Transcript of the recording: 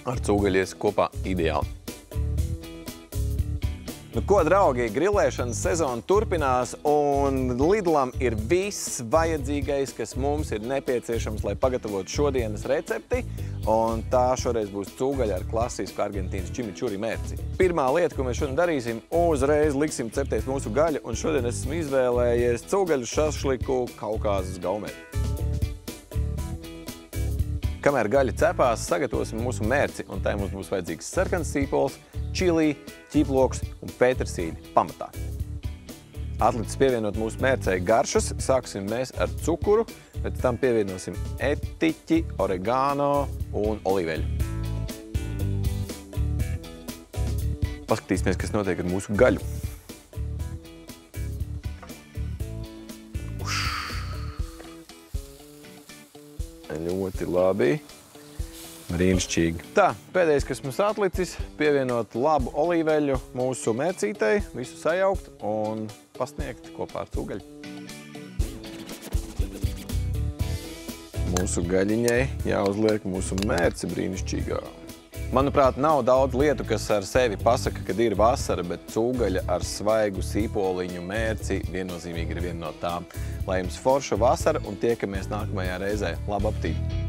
ar cūgaļies kopā ideāli. Nu ko, draugi, grilēšanas sezona turpinās, un Lidlam ir viss vajadzīgais, kas mums ir nepieciešams, lai pagatavotu šodienas recepti, un tā šoreiz būs cūgaļa ar klasisku argentīnas čimičuri mērci. Pirmā lieta, ko mēs šodien darīsim, uzreiz liksim cepties mūsu gaļu, un šodien esmu izvēlējies cūgaļu šašliku Kaukāzes gaumē. Kamēr gaļa cepās, sagatavosim mūsu mērci, un tai mums būs vajadzīgs sarkans sīpols, čili, ķiploks un pētersīļi pamatā. Atlicis pievienot mūsu mērcei garšas, sāksim mēs ar cukuru, pēc tam pievienosim etiķi, oregano un olīveļu. Paskatīsimies, kas notiek ar mūsu gaļu. Ļoti labi. Brīnišķīgi. Tā, pēdējais, kas mums atlicis, pievienot labu olīveļu mūsu mērcītei, visu sajaukt un pasniegt kopā ar cūgaļu. Mūsu gaļiņai jāuzliek mūsu mērci brīnišķīgā. Manuprāt, nav daudz lietu, kas ar sevi pasaka, kad ir vasara, bet cūgaļa ar svaigu sīpoliņu mērci viennozīmīgi ir viena no tām. Lai jums forša vasara un tiekamies nākamajā reizē. Labu apetīti!